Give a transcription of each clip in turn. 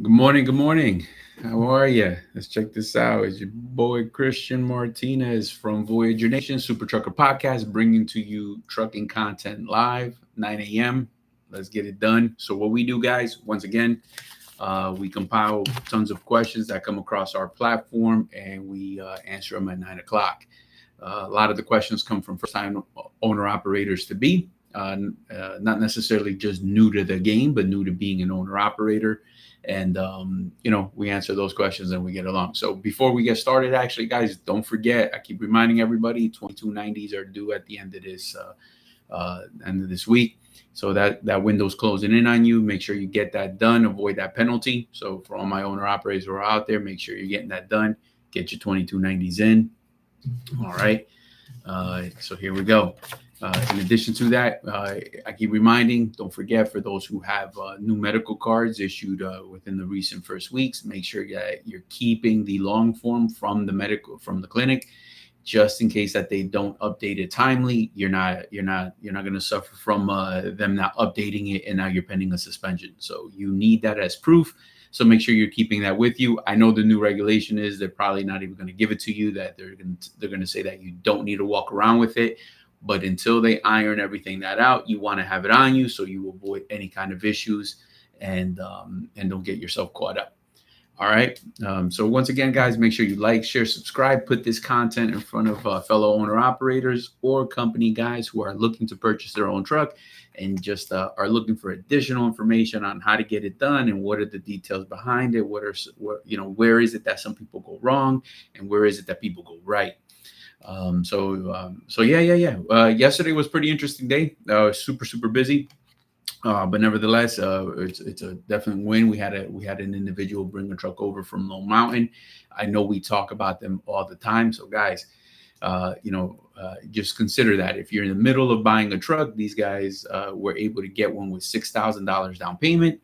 Good morning. Good morning. How are you? Let's check this out. It's your boy Christian Martinez from Voyager Nation Super Trucker Podcast, bringing to you trucking content live, 9 a.m. Let's get it done. So, what we do, guys, once again, we compile tons of questions that come across our platform and we answer them at 9 o'clock. A lot of the questions come from first time owner operators to be, not necessarily just new to the game, but new to being an owner operator. And, we answer those questions and we get along. So before we get started, actually, guys, don't forget, I keep reminding everybody 2290s are due at the end of this week. So that window's closing in on you. Make sure you get that done. Avoid that penalty. So for all my owner operators who are out there, make sure you're getting that done. Get your 2290s in. All right. So here we go. In addition to that, I keep reminding, don't forget, for those who have new medical cards issued within the recent first weeks, make sure that you're keeping the long form from the clinic, just in case that they don't update it timely. You're not going to suffer from them not updating it, and now you're pending a suspension. So you need that as proof. So make sure you're keeping that with you. I know the new regulation is they're probably not even going to give it to you, that they're going to say that you don't need to walk around with it. But until they iron everything that out, you want to have it on you so you avoid any kind of issues and don't get yourself caught up. All right. So once again, guys, make sure you like, share, subscribe, put this content in front of fellow owner operators or company guys who are looking to purchase their own truck and just are looking for additional information on how to get it done and what are the details behind it. Where is it that some people go wrong and where is it that people go right? Yesterday was pretty interesting day. Super busy. But nevertheless, it's a definite win. We had an individual bring a truck over from Lone Mountain. I know we talk about them all the time. So guys, just consider that if you're in the middle of buying a truck, these guys were able to get one with $6,000 down payment,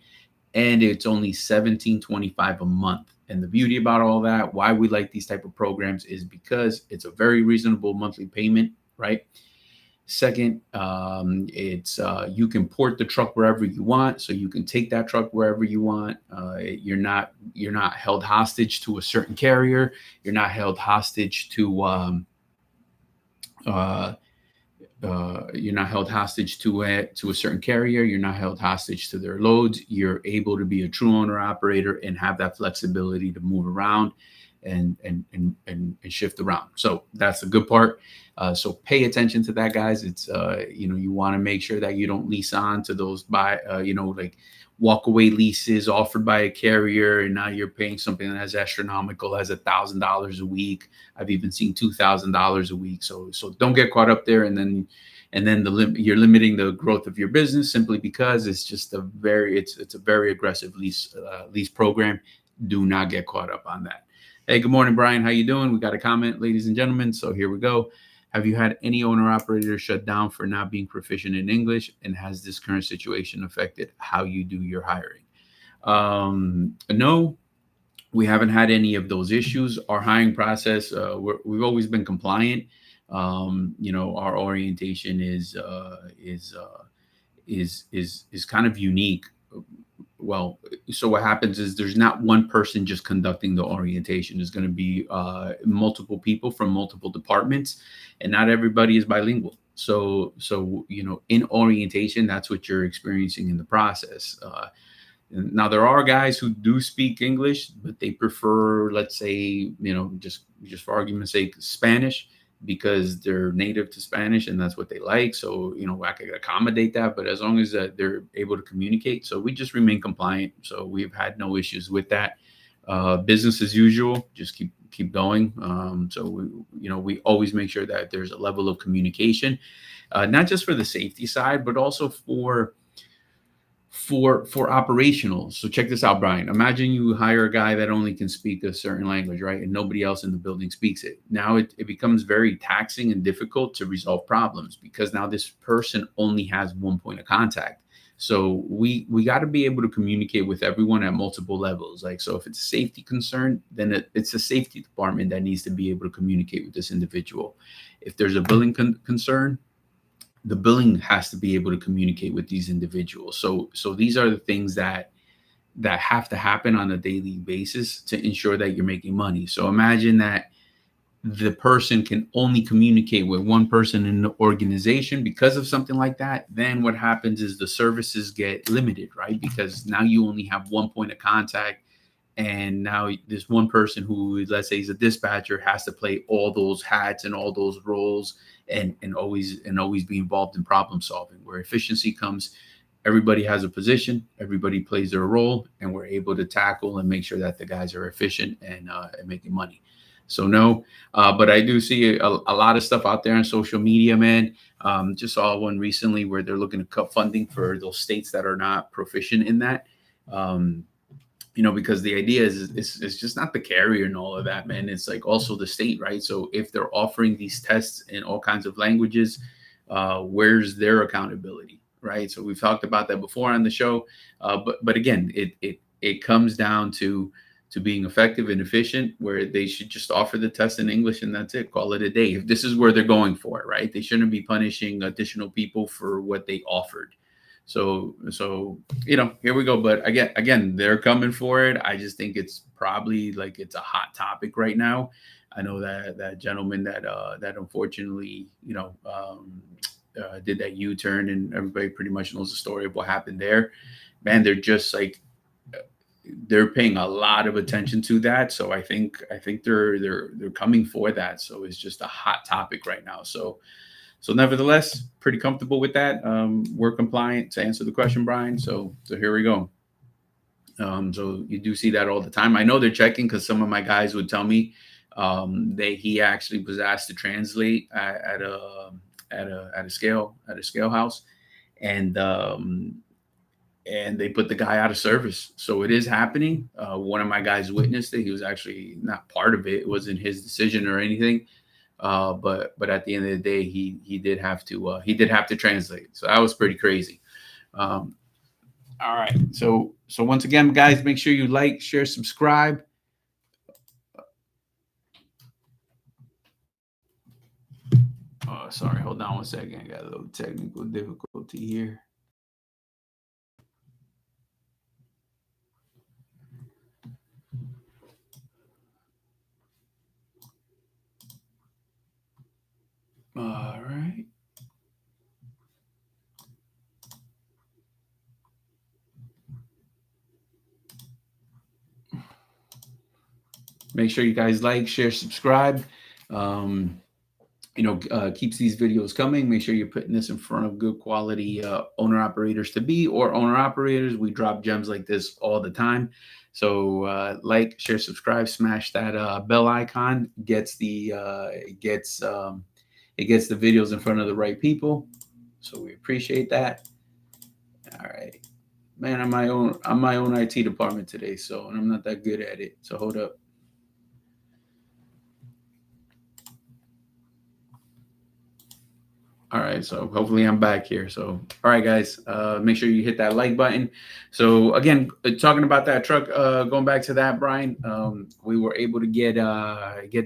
and it's only $1,725 a month. And the beauty about all that, why we like these type of programs, is because it's a very reasonable monthly payment, right? Second, it's you can port the truck wherever you want, so you can take that truck wherever you want. You're not held hostage to a certain carrier. You're not held hostage to you're not held hostage to a certain carrier. You're not held hostage to their loads. You're able to be a true owner operator and have that flexibility to move around and shift around. So that's the good part. So pay attention to that, guys. It's you want to make sure that you don't lease on to those like walk away leases offered by a carrier, and now you're paying something as astronomical as $1,000 a week. I've even seen $2,000 a week. So don't get caught up there, and then you're limiting the growth of your business simply because it's just a very aggressive lease program. Do not get caught up on that. Hey, good morning, Brian. How you doing? We got a comment, ladies and gentlemen. So here we go. Have you had any owner operator shut down for not being proficient in English? And has this current situation affected how you do your hiring? No, we haven't had any of those issues. Our hiring process, we've always been compliant. Our orientation is kind of unique. Well, so what happens is there's not one person just conducting the orientation. There's going to be multiple people from multiple departments, and not everybody is bilingual. So in orientation, that's what you're experiencing in the process. Now there are guys who do speak English, but they prefer, let's say, just for argument's sake, Spanish, because they're native to Spanish and that's what they like. So, I could accommodate that, but as long as they're able to communicate. So we just remain compliant. So we've had no issues with that. Business as usual, just keep going. So we always make sure that there's a level of communication, not just for the safety side, but also for operational. So check this out, Brian. Imagine you hire a guy that only can speak a certain language, right? And nobody else in the building speaks it. Now it becomes very taxing and difficult to resolve problems because now this person only has one point of contact. So we got to be able to communicate with everyone at multiple levels. Like, so if it's a safety concern, then it's a safety department that needs to be able to communicate with this individual. If there's a billing concern, the billing has to be able to communicate with these individuals. So these are the things that that have to happen on a daily basis to ensure that you're making money. So imagine that the person can only communicate with one person in the organization because of something like that. Then what happens is the services get limited, right? Because now you only have one point of contact, and now this one person who, let's say, is a dispatcher, has to play all those hats and all those roles, and always be involved in problem solving. Where efficiency comes, everybody has a position, everybody plays their role, and we're able to tackle and make sure that the guys are efficient and making money. So no, but I do see a lot of stuff out there on social media, man. Just saw one recently where they're looking to cut funding for those states that are not proficient in that. Um, because the idea is it's just not the carrier and all of that, man. It's like also the state, right? So if they're offering these tests in all kinds of languages, where's their accountability, right? So we've talked about that before on the show, but again, it comes down to being effective and efficient, where they should just offer the test in English and that's it. Call it a day. If this is where they're going for it, right? They shouldn't be punishing additional people for what they offered. So here we go. But again, they're coming for it. I just think it's probably like it's a hot topic right now. I know that gentleman that unfortunately did that U-turn, and everybody pretty much knows the story of what happened there. Man, they're just like they're paying a lot of attention to that. So I think they're coming for that. So it's just a hot topic right now. So nevertheless, pretty comfortable with that. We're compliant to answer the question, Brian. So here we go. So you do see that all the time. I know they're checking because some of my guys would tell me he actually was asked to translate at a scale house, and they put the guy out of service. So it is happening. One of my guys witnessed it. He was actually not part of it. It wasn't his decision or anything. But at the end of the day, he did have to translate. So that was pretty crazy. All right. So once again, guys, make sure you like, share, subscribe. Oh, sorry. Hold on one second. I got a little technical difficulty here. All right. Make sure you guys like, share, subscribe. Keeps these videos coming. Make sure you're putting this in front of good quality owner operators to be, or owner operators. We drop gems like this all the time. So like, share, subscribe, smash that bell icon. It gets the videos in front of the right people. So we appreciate that. All right, man. I'm my own IT department today, so and I'm not that good at it. So hold up. All right, so hopefully I'm back here. So, all right, guys, make sure you hit that like button. So again, talking about that truck, going back to that, Brian, we were able to get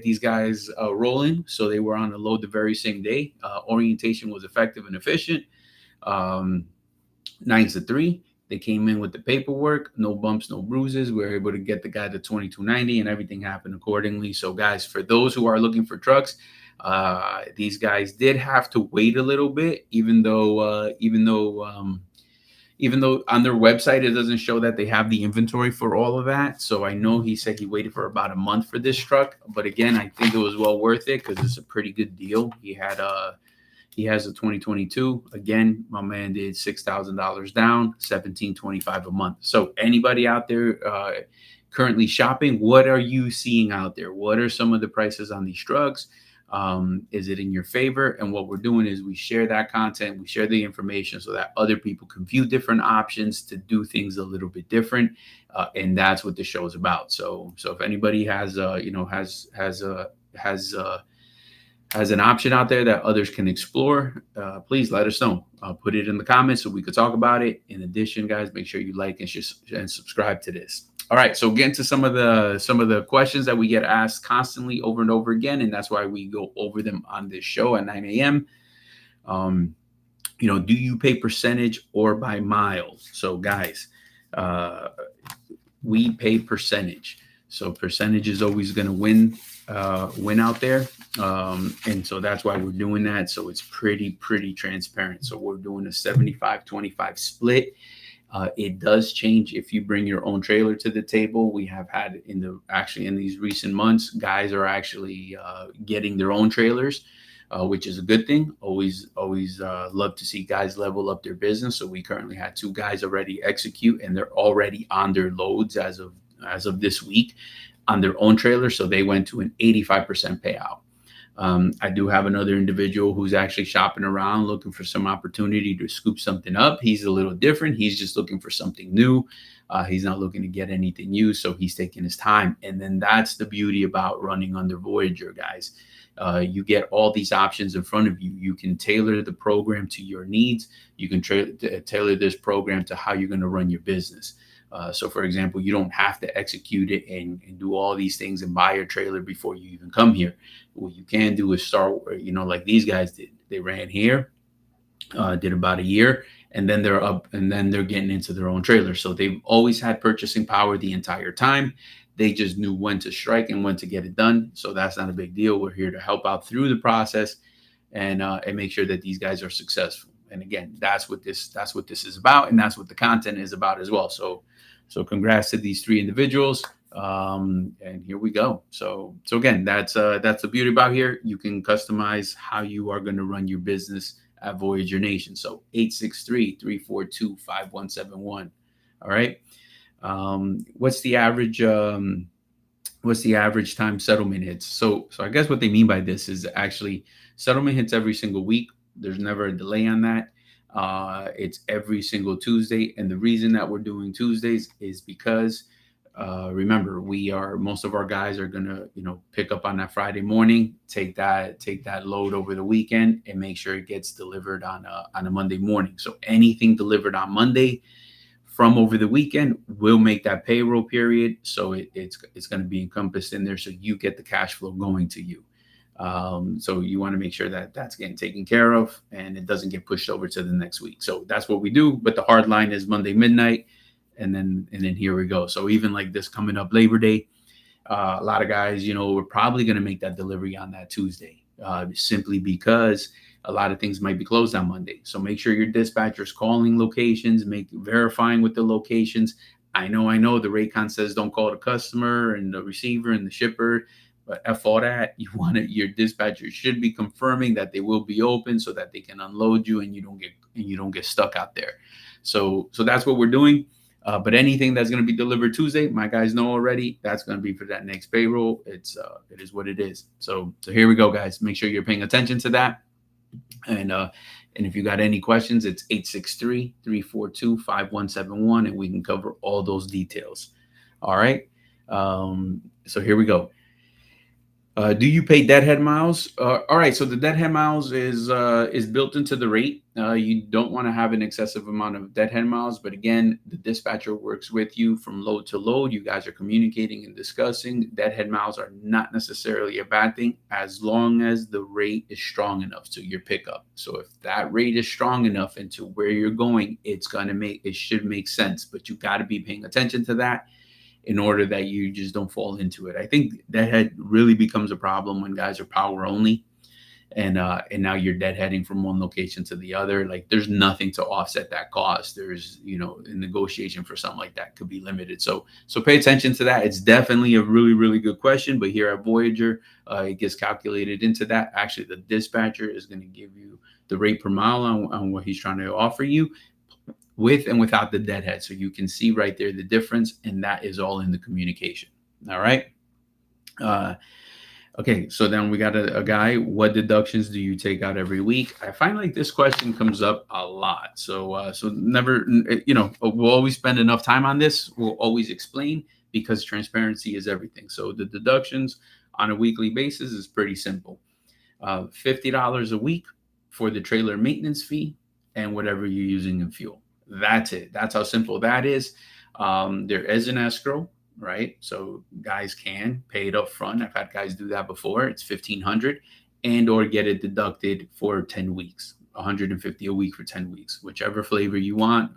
these guys rolling. So they were on the load the very same day. Orientation was effective and efficient. 9 to 3. They came in with the paperwork, no bumps, no bruises. We were able to get the guy to 2290, and everything happened accordingly. So, guys, for those who are looking for trucks, these guys did have to wait a little bit, even though on their website it doesn't show that they have the inventory for all of that. So I know he said he waited for about a month for this truck, but again, I think it was well worth it because it's a pretty good deal. He has a 2022. Again, my man did $6,000 down, $1,725 a month. So anybody out there currently shopping, what are you seeing out there? What are some of the prices on these trucks? Is it in your favor? And what we're doing is we share that content, we share the information so that other people can view different options to do things a little bit different. And that's what the show is about. So if anybody has an option out there that others can explore, please let us know. Put it in the comments so we could talk about it. In addition, guys, make sure you like and subscribe to this. All right, so getting to some of the questions that we get asked constantly over and over again, and that's why we go over them on this show at 9 a.m. Do you pay percentage or by miles? So, guys, Uh, we pay percentage, so percentage is always going to win out there, and so that's why we're doing that. So it's pretty transparent. So we're doing a 75-25 split. It does change if you bring your own trailer to the table. We have had in these recent months, guys are actually getting their own trailers, which is a good thing. Always love to see guys level up their business. So we currently had 2 guys already execute, and they're already on their loads as of this week on their own trailer. So they went to an 85% payout. I do have another individual who's actually shopping around looking for some opportunity to scoop something up. He's a little different. He's just looking for something new. He's not looking to get anything new, so he's taking his time. And then that's the beauty about running under Voyager, guys. You get all these options in front of you. You can tailor the program to your needs. You can tailor this program to how you're going to run your business. So, for example, you don't have to execute it and do all these things and buy your trailer before you even come here. What you can do is start, like these guys did. They ran here, did about a year, and then they're up, and then they're getting into their own trailer. So they've always had purchasing power the entire time. They just knew when to strike and when to get it done. So that's not a big deal. We're here to help out through the process and make sure that these guys are successful. And again, that's what this is about, and that's what the content is about as well. So congrats to these 3 individuals. And here we go. So again, that's the beauty about here. You can customize how you are going to run your business at Voyager Nation. So 863-342-5171. All right. What's the average time settlement hits? So I guess what they mean by this is actually settlement hits every single week. There's never a delay on that. It's every single Tuesday. And the reason that we're doing Tuesdays is because remember, most of our guys are gonna, pick up on that Friday morning, take that load over the weekend, and make sure it gets delivered on a Monday morning. So anything delivered on Monday from over the weekend will make that payroll period. So it's going to be encompassed in there, so you get the cash flow going to you. So you want to make sure that that's getting taken care of and it doesn't get pushed over to the next week. So that's what we do. But the hard line is Monday midnight. And then here we go. So even like this coming up Labor Day, a lot of guys, we're probably going to make that delivery on that Tuesday, simply because a lot of things might be closed on Monday. So make sure your dispatcher's calling locations, verifying with the locations. I know the Raycon says don't call the customer and the receiver and the shipper, but F all that. Your dispatcher should be confirming that they will be open so that they can unload you and you don't get stuck out there. So that's what we're doing. But anything that's going to be delivered Tuesday, my guys know already, that's going to be for that next payroll. It is what it is. So here we go, guys. Make sure you're paying attention to that. And if you got any questions, it's 863-342-5171, and we can cover all those details. All right. So here we go. Do you pay deadhead miles? All right. So the deadhead miles is built into the rate. You don't want to have an excessive amount of deadhead miles, but again, the dispatcher works with you from load to load. You guys are communicating and discussing. Deadhead miles are not necessarily a bad thing as long as the rate is strong enough to your pickup. So if that rate is strong enough into where you're going, it should make sense. But you got to be paying attention to that in order that you just don't fall into it. I think deadhead really becomes a problem when guys are power only, and now you're deadheading from one location to the other. Like there's nothing to offset that cost. There's a negotiation for something like that could be limited. So pay attention to that. It's definitely a really, really good question. But here at Voyager, it gets calculated into that. Actually, the dispatcher is going to give you the rate per mile on what he's trying to offer you, with and without the deadhead. So you can see right there the difference, and that is all in the communication. All right. Okay. So then we got a guy. What deductions do you take out every week? I find like this question comes up a lot. So never, we'll always spend enough time on this. We'll always explain, because transparency is everything. So the deductions on a weekly basis is pretty simple. $50 a week for the trailer maintenance fee and whatever you're using in fuel. That's it. That's how simple that is. There is an escrow, right? So guys can pay it up front. I've had guys do that before. It's $1,500 and or get it deducted for 10 weeks, $150 a week for 10 weeks, whichever flavor you want.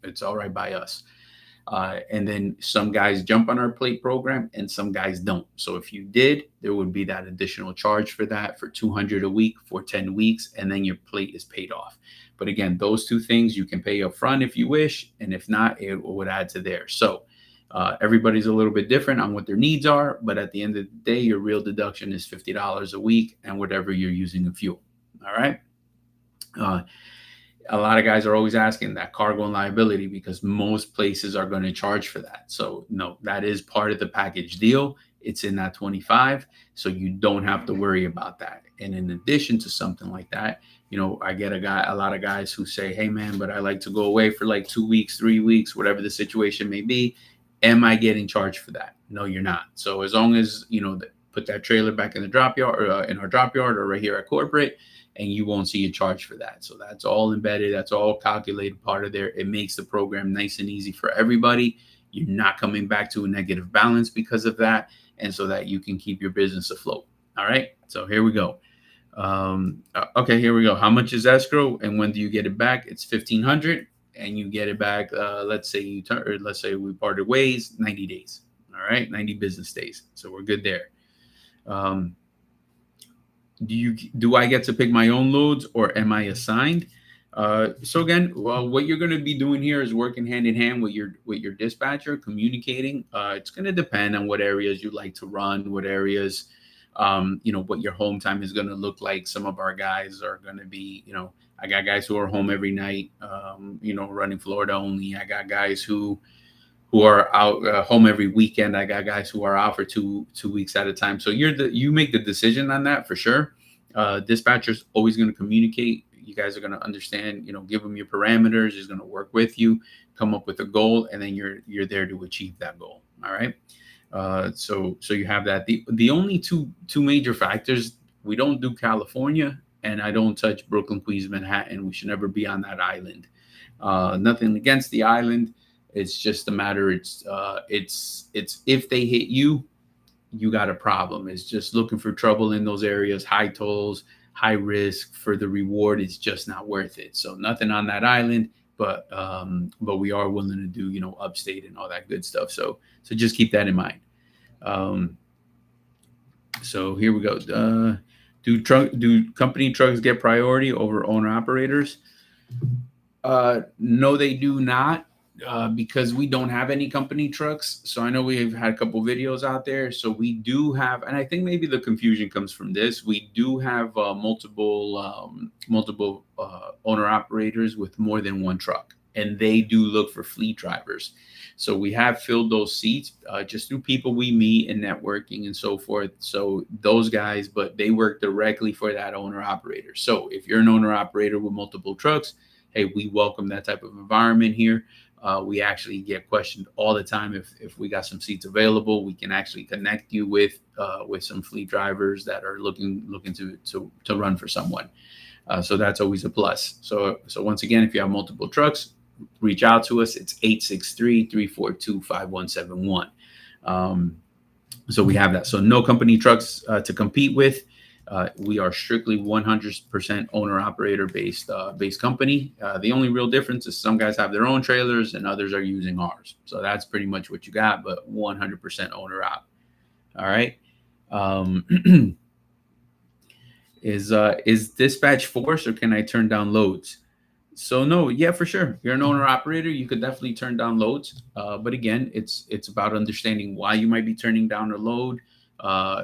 It's all right by us. And then some guys jump on our plate program and some guys don't. So if you did, there would be that additional charge for that for $200 a week for 10 weeks, and then your plate is paid off. But again, those two things you can pay up front if you wish, and if not, it would add to there. So everybody's a little bit different on what their needs are, but at the end of the day, your real deduction is $50 a week and whatever you're using in fuel. All right. A lot of guys are always asking that cargo and liability because most places are going to charge for that. So no, that is part of the package deal. It's in that 25, so you don't have to worry about that. And in addition to something like that, I get a lot of guys who say, hey man, but I like to go away for like 2 weeks, 3 weeks, whatever the situation may be. Am I getting charged for that? No, you're not. So as long as, put that trailer back in the drop yard, or in our drop yard, or right here at corporate, and you won't see a charge for that. So that's all embedded. That's all calculated part of there. It makes the program nice and easy for everybody. You're not coming back to a negative balance because of that. And so that you can keep your business afloat. All right. So here we go. Okay, here we go. How much is escrow and when do you get it back? It's $1,500 and you get it back. Let's say we parted ways, 90 days. All right. 90 business days. So we're good there. Do I get to pick my own loads or am I assigned? So again, what you're going to be doing here is working hand in hand with your dispatcher, communicating. It's going to depend on what areas you like to run, what areas, what your home time is going to look like. Some of our guys are going to be, I got guys who are home every night, running Florida only. I got guys who are out home every weekend. I got guys who are out for two weeks at a time. So you make the decision on that for sure. Dispatcher's always going to communicate. You guys are going to understand, give them your parameters. He's going to work with you, come up with a goal, and then you're there to achieve that goal. All right. So you have that. The only two major factors, we don't do California and I don't touch Brooklyn, Queens, Manhattan. We should never be on that island. Nothing against the island. It's just a matter. It's if they hit you, you got a problem. It's just looking for trouble in those areas, high tolls, high risk. For the reward, it's just not worth it. So nothing on that island, but we are willing to do, upstate and all that good stuff. So just keep that in mind. So here we go. Do company trucks get priority over owner operators? No, they do not. Because we don't have any company trucks. So I know we've had a couple videos out there. So we do have, and I think maybe the confusion comes from this. We do have multiple owner operators with more than one truck, and they do look for fleet drivers. So we have filled those seats just through people we meet and networking and so forth. So those guys, but they work directly for that owner operator. So if you're an owner operator with multiple trucks, hey, we welcome that type of environment here. We actually get questioned all the time. If we got some seats available, we can actually connect you with some fleet drivers that are looking to run for someone. So that's always a plus. So once again, if you have multiple trucks, reach out to us. It's 863-342-5171. So we have that. So no company trucks to compete with. We are strictly 100% owner-operator based company. The only real difference is some guys have their own trailers and others are using ours. So that's pretty much what you got, but 100% owner-op. All right. Is dispatch forced or can I turn down loads? So no, yeah, for sure. You're an owner-operator. You could definitely turn down loads. But again, it's about understanding why you might be turning down a load.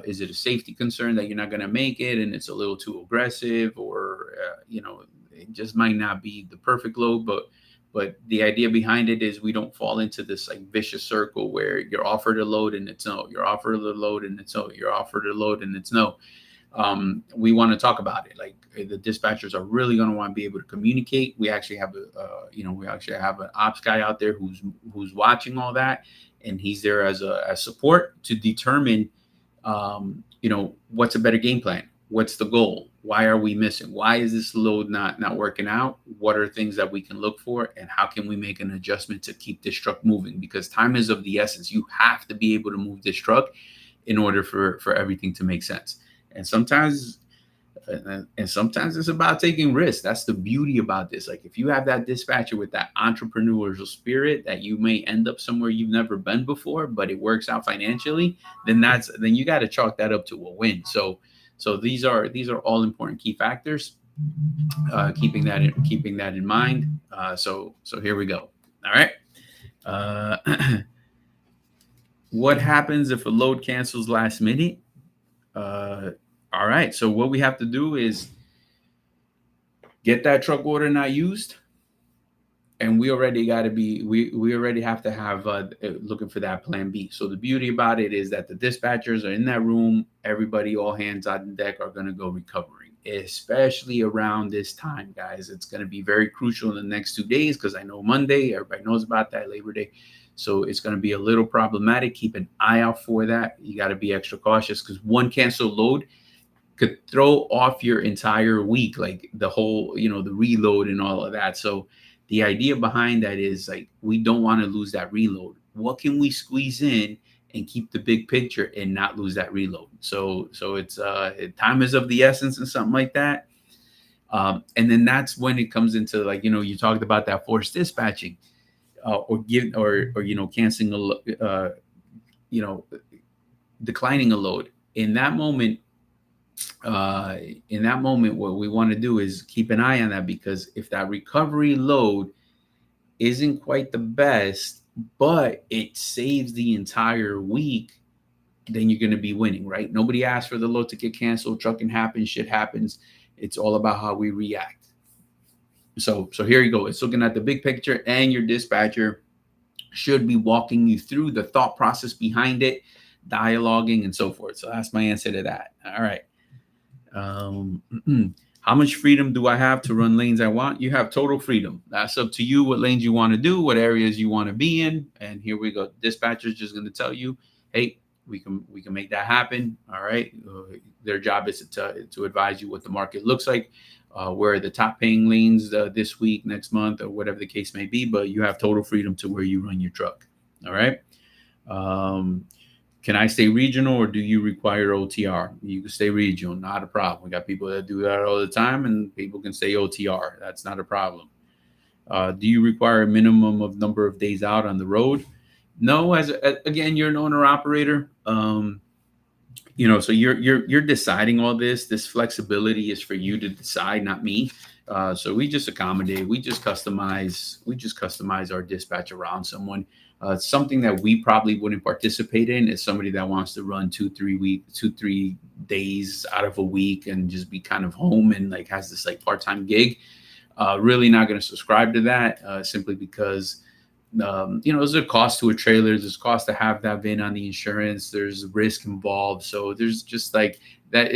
Is it a safety concern that you're not going to make it and it's a little too aggressive, or it just might not be the perfect load? But the idea behind it is we don't fall into this like vicious circle where you're offered a load and it's no, you're offered a load and it's no, you're offered a load and it's no. We want to talk about it. Like the dispatchers are really going to want to be able to communicate. We actually have an ops guy out there who's watching all that, and he's there as support to determine what's a better game plan? What's the goal? Why are we missing? Why is this load not working out? What are things that we can look for? And how can we make an adjustment to keep this truck moving? Because time is of the essence. You have to be able to move this truck in order for everything to make sense. And sometimes And sometimes it's about taking risks. That's the beauty about this. Like if you have that dispatcher with that entrepreneurial spirit that you may end up somewhere you've never been before, but it works out financially, then you got to chalk that up to a win. So these are all important key factors. Keeping that in mind. So here we go. All right. What happens if a load cancels last minute? All right. So what we have to do is get that truck order not used, and we already have to have looking for that plan B. So the beauty about it is that the dispatchers are in that room. Everybody, all hands on deck, are going to go recovering, especially around this time, guys. It's going to be very crucial in the next 2 days because I know Monday, everybody knows about that, Labor Day. So it's going to be a little problematic. Keep an eye out for that. You got to be extra cautious because one canceled load could throw off your entire week, like the whole, the reload and all of that. So the idea behind that is like, we don't want to lose that reload. What can we squeeze in and keep the big picture and not lose that reload? So it's time is of the essence and something like that. And then that's when it comes into like, you talked about that forced dispatching or canceling declining a load. In that moment, what we want to do is keep an eye on that, because if that recovery load isn't quite the best, but it saves the entire week, then you're going to be winning, right? Nobody asked for the load to get canceled. Trucking happens, shit happens. It's all about how we react. So here you go. It's looking at the big picture, and your dispatcher should be walking you through the thought process behind it, dialoguing, and so forth. So that's my answer to that. All right. How much freedom do I have to run lanes I want? You have total freedom. That's up to you what lanes you want to do, what areas you want to be in. And here we go. Dispatcher's just going to tell you, hey, we can make that happen. All right. Their job is to advise you what the market looks like, where are the top paying lanes this week, next month, or whatever the case may be. But you have total freedom to where you run your truck. All right. Can I stay regional, or do you require OTR? You can stay regional, not a problem. We got people that do that all the time, and people can stay OTR. That's not a problem. Do you require a minimum of number of days out on the road? No, again, you're an owner operator. So you're deciding all this. This flexibility is for you to decide, not me. So we just accommodate. We just customize our dispatch around someone. Something that we probably wouldn't participate in is somebody that wants to run 2-3 days out of a week and just be kind of home and like has this like part-time gig. Really not going to subscribe to that simply because, there's a cost to a trailer. There's a cost to have that VIN on the insurance. There's risk involved. So there's just like that.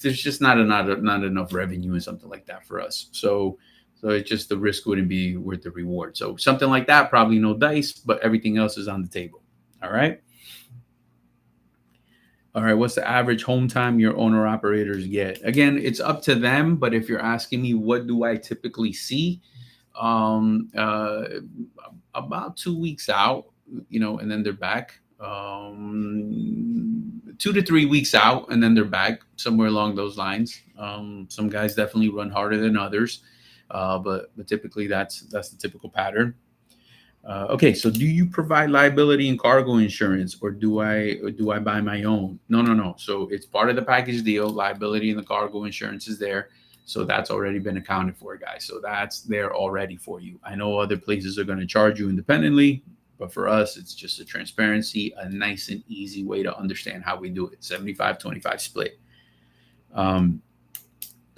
There's just not enough revenue and something like that for us. So it's just the risk wouldn't be worth the reward. So something like that, probably no dice, but everything else is on the table. All right. What's the average home time your owner operators get? Again, it's up to them. But if you're asking me, what do I typically see? About 2 weeks out, and then they're back. 2 to 3 weeks out, and then they're back, somewhere along those lines. Some guys definitely run harder than others. But typically that's the typical pattern. Okay, so do you provide liability and cargo insurance, or do I buy my own? No. So it's part of the package deal. Liability and the cargo insurance is there. So that's already been accounted for, guys. So that's there already for you. I know other places are going to charge you independently, but for us, it's just a transparency, a nice and easy way to understand how we do it. 75-25 split.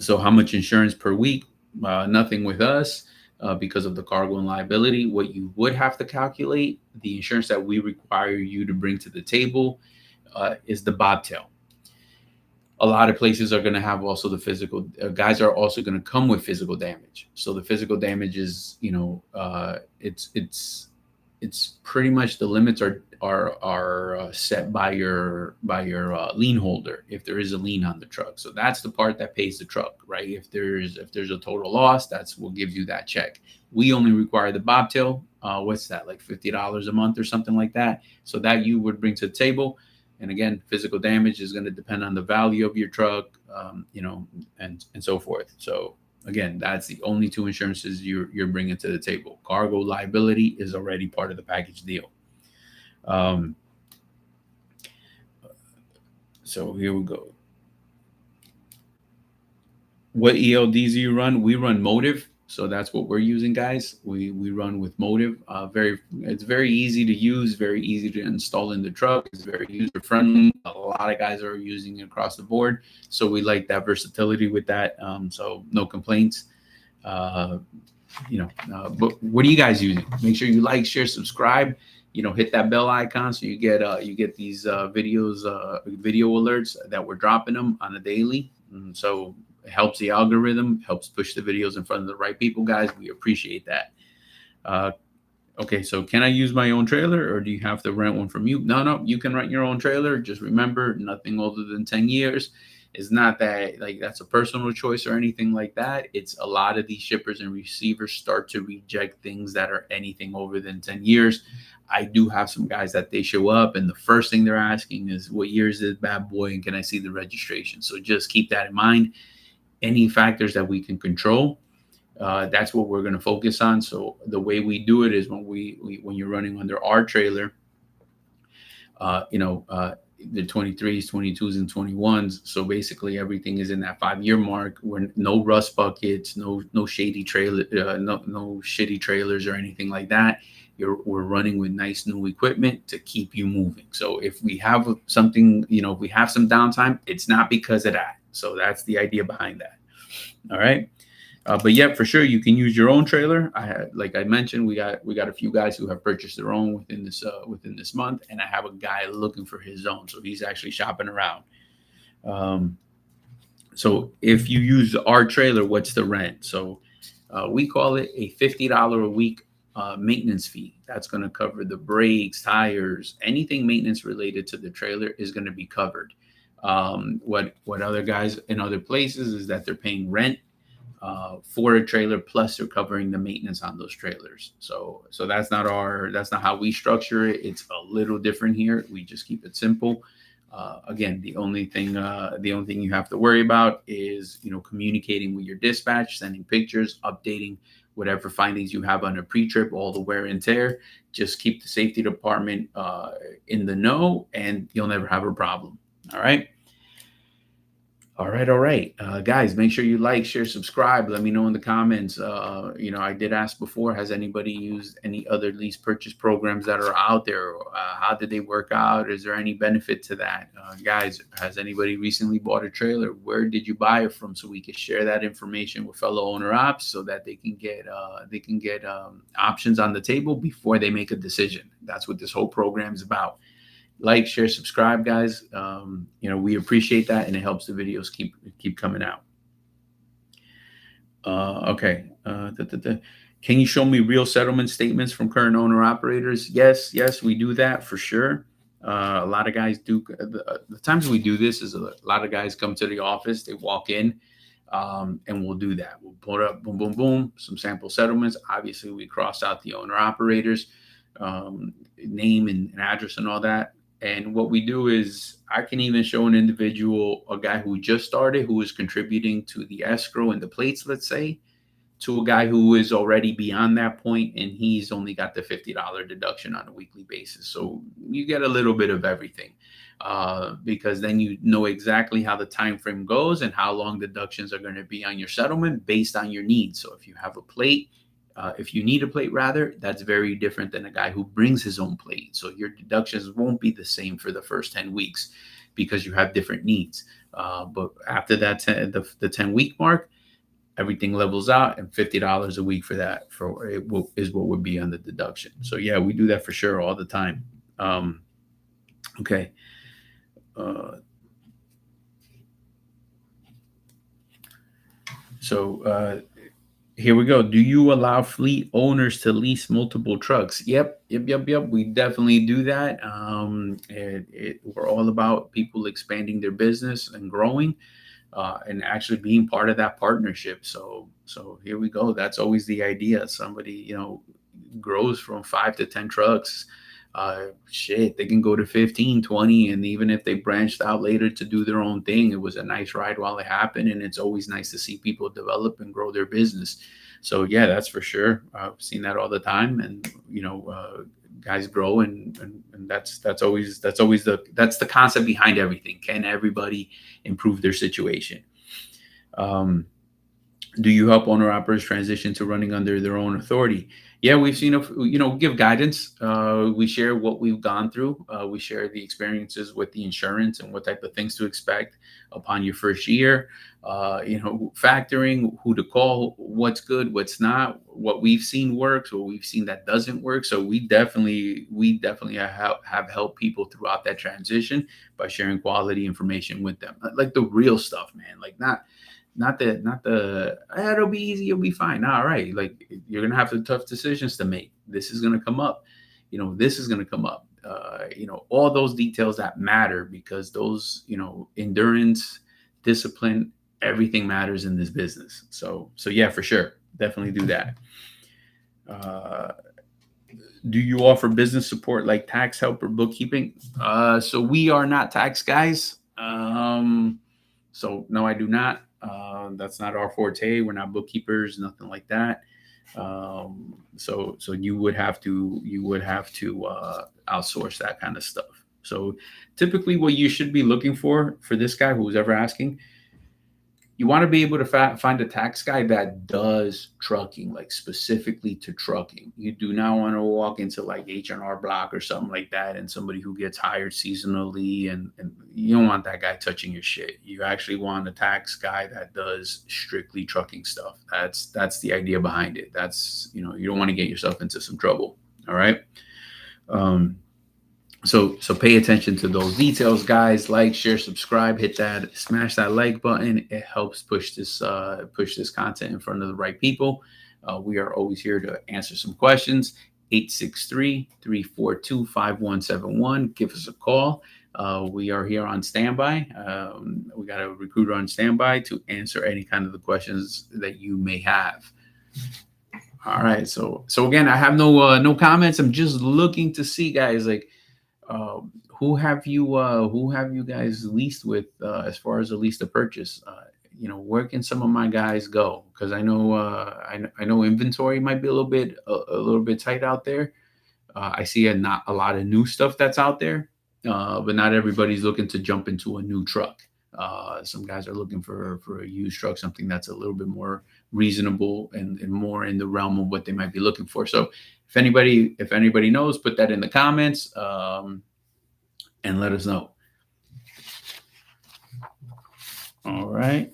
So how much insurance per week? Nothing with us because of the cargo and liability. What you would have to calculate, the insurance that we require you to bring to the table is the bobtail. A lot of places are going to have also the physical. Guys are also going to come with physical damage. So the physical damage is, it's pretty much the limits are set by your lien holder if there is a lien on the truck. So that's the part that pays the truck, right? If there's a total loss, that's what gives you that check. We only require the bobtail. What's that, like $50 a month or something like that? So that you would bring to the table, And again, physical damage is going to depend on the value of your truck, and so forth. So again, that's the only two insurances you're bringing to the table. Cargo liability is already part of the package deal. So here we go. What ELDs do you run? We run Motive. So that's what we're using, guys. We run with Motive. It's very easy to use, very easy to install in the truck. It's very user friendly. A lot of guys are using it across the board. So we like that versatility with that. So no complaints. But what are you guys using? Make sure you like, share, subscribe. Hit that bell icon so you get these video alerts that we're dropping them on a daily. So it helps the algorithm, helps push the videos in front of the right people, guys. We appreciate that. Okay, so can I use my own trailer, or do you have to rent one from you? No, you can rent your own trailer. Just remember, nothing older than 10 years. It's not that that's a personal choice or anything like that. It's a lot of these shippers and receivers start to reject things that are anything over than 10 years. I do have some guys that they show up and the first thing they're asking is, what year is this bad boy and can I see the registration? So just keep that in mind. Any factors that we can control, that's what we're going to focus on. So the way we do it is when you're running under our trailer, the 23s, 22s, and 21s. So basically everything is in that 5-year mark. Where no rust buckets, no shady trailer, no shitty trailers or anything like that. We're running with nice new equipment to keep you moving. So if we have something, if we have some downtime, it's not because of that. So that's the idea behind that. All right. But yeah, for sure, you can use your own trailer. Like I mentioned, we got a few guys who have purchased their own within this month, and I have a guy looking for his own, so he's actually shopping around. So if you use our trailer, what's the rent? So we call it a $50 a week maintenance fee. That's going to cover the brakes, tires, anything maintenance related to the trailer is going to be covered. What other guys in other places is that they're paying rent for a trailer, plus they're covering the maintenance on those trailers. So that's not how we structure it. It's a little different here. We just keep it simple. Again, the only thing you have to worry about is communicating with your dispatch, sending pictures, updating whatever findings you have on a pre-trip, all the wear and tear. Just keep the safety department in the know, and you'll never have a problem. All right. All right. Guys, make sure you like, share, subscribe. Let me know in the comments. I did ask before, has anybody used any other lease purchase programs that are out there? How did they work out? Is there any benefit to that? Guys, has anybody recently bought a trailer? Where did you buy it from? So we can share that information with fellow owner ops so that they can get options on the table before they make a decision. That's what this whole program is about. Like, share, subscribe, guys. We appreciate that, and it helps the videos keep coming out. Okay. Can you show me real settlement statements from current owner operators? Yes, we do that for sure. A lot of guys do. The times we do this is a lot of guys come to the office, they walk in, and we'll do that. We'll put up boom, boom, boom, some sample settlements. Obviously, we cross out the owner operators, name and address and all that. And what we do is I can even show an individual, a guy who just started, who is contributing to the escrow and the plates, let's say, to a guy who is already beyond that point, and he's only got the $50 deduction on a weekly basis. So you get a little bit of everything, because then you know exactly how the time frame goes and how long deductions are going to be on your settlement based on your needs. So if you have a plate, if you need a plate, rather, that's very different than a guy who brings his own plate. So your deductions won't be the same for the first 10 weeks because you have different needs. But after that, the 10-week mark, everything levels out, and $50 a week for that is what would be on the deduction. So yeah, we do that for sure all the time. Okay. Here we go. Do you allow fleet owners to lease multiple trucks? Yep. We definitely do that. We're all about people expanding their business and growing, and actually being part of that partnership. So here we go. That's always the idea. Somebody, grows from 5 to 10 trucks, Shit, they can go to 15, 20. And even if they branched out later to do their own thing, it was a nice ride while it happened. And it's always nice to see people develop and grow their business. So yeah, that's for sure. I've seen that all the time. And, guys grow, and that's the concept behind everything. Can everybody improve their situation? Um, do you help owner operators transition to running under their own authority? Yeah, we've seen, give guidance. We share what we've gone through. We share the experiences with the insurance and what type of things to expect upon your first year. Factoring, who to call, what's good, what's not, what we've seen works, what we've seen that doesn't work. So we definitely have helped people throughout that transition by sharing quality information with them, like the real stuff, man. Like not the it'll be easy, you'll be fine. All right, like you're gonna have some tough decisions to make. This is gonna come up. This is gonna come up. All those details that matter, because those, endurance, discipline, everything matters in this business. So yeah, for sure, definitely do that. Uh, do you offer business support like tax help or bookkeeping? So we are not tax guys. So no, I do not. That's not our forte. We're not bookkeepers, nothing like that. So you would have to outsource that kind of stuff. So typically, what you should be looking for this guy who's ever asking, you want to be able to find a tax guy that does trucking, like specifically to trucking. You do not want to walk into like H&R Block or something like that, and somebody who gets hired seasonally, and you don't want that guy touching your shit. You actually want a tax guy that does strictly trucking stuff. That's the idea behind it. That's, you don't want to get yourself into some trouble. All right. So pay attention to those details, guys. Like, share, subscribe, smash that like button. It helps push this content in front of the right people. We are always here to answer some questions. 863-342-5171. Give us a call. We are here on standby. We got a recruiter on standby to answer any kind of the questions that you may have. All right. So again, I have no comments. I'm just looking to see, guys, like, who have you guys leased with, as far as a lease to purchase? Where can some of my guys go? Because I know inventory might be a little bit tight out there. I see not a lot of new stuff that's out there, but not everybody's looking to jump into a new truck. Some guys are looking for a used truck, something that's a little bit more reasonable and more in the realm of what they might be looking for. So if anybody knows, put that in the comments, and let us know. All right.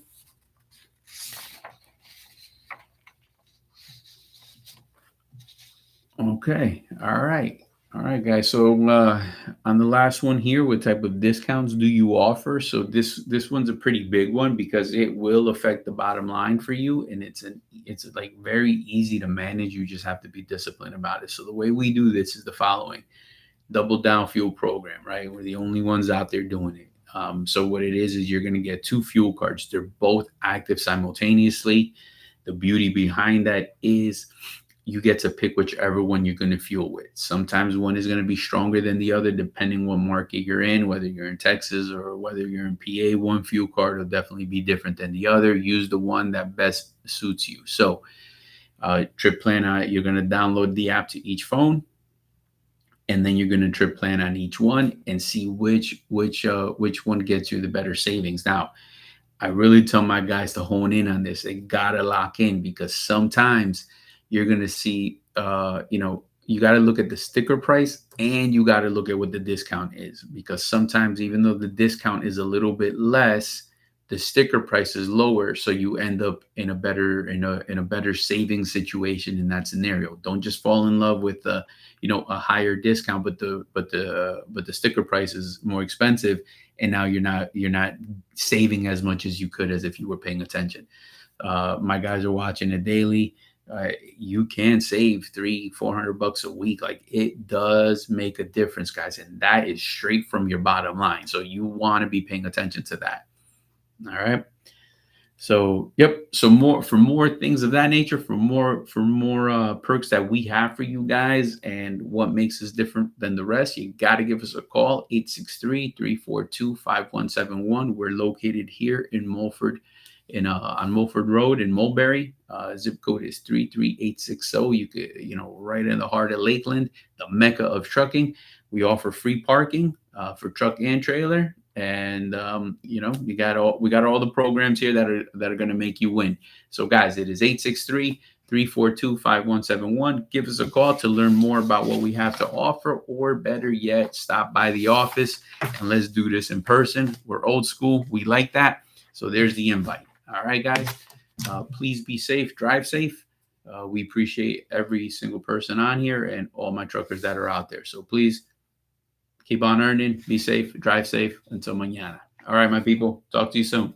Okay. All right, guys. So on the last one here, what type of discounts do you offer? So this one's a pretty big one, because it will affect the bottom line for you, and it's like very easy to manage. You just have to be disciplined about it. So the way we do this is the following: double down fuel program, right? We're the only ones out there doing it. So what it is you're going to get 2 fuel cards. They're both active simultaneously. The beauty behind that is you get to pick whichever one you're going to fuel with. Sometimes one is going to be stronger than the other, depending what market you're in, whether you're in Texas or whether you're in PA. One fuel card will definitely be different than the other. Use the one that best suits you. So trip plan, you're going to download the app to each phone, and then you're going to trip plan on each one and see which one gets you the better savings. Now, I really tell my guys to hone in on this. They gotta lock in, because sometimes you're gonna see, you got to look at the sticker price, and you got to look at what the discount is, because sometimes, even though the discount is a little bit less, the sticker price is lower, so you end up in a better savings situation in that scenario. Don't just fall in love with a higher discount, but the sticker price is more expensive, and now you're not saving as much as you could as if you were paying attention. My guys are watching it daily. You can save $300-400 a week. Like, it does make a difference, guys, and that is straight from your bottom line. So you want to be paying attention to that. All right. So, yep. So more things of that nature, for more perks that we have for you guys, and what makes us different than the rest, you got to give us a call, 863-342-5171. We're located here in Mulford, on Mulford Road in Mulberry. Zip code is 33860. You could, right in the heart of Lakeland, the mecca of trucking. We offer free parking for truck and trailer. And we got all the programs here that are going to make you win. So guys, it is 863-342-5171. Give us a call to learn more about what we have to offer, or better yet, stop by the office and let's do this in person. We're old school, we like that. So there's the invite. All right, guys, please be safe, drive safe. We appreciate every single person on here and all my truckers that are out there. So please keep on earning, be safe, drive safe. Until mañana. All right, my people. Talk to you soon.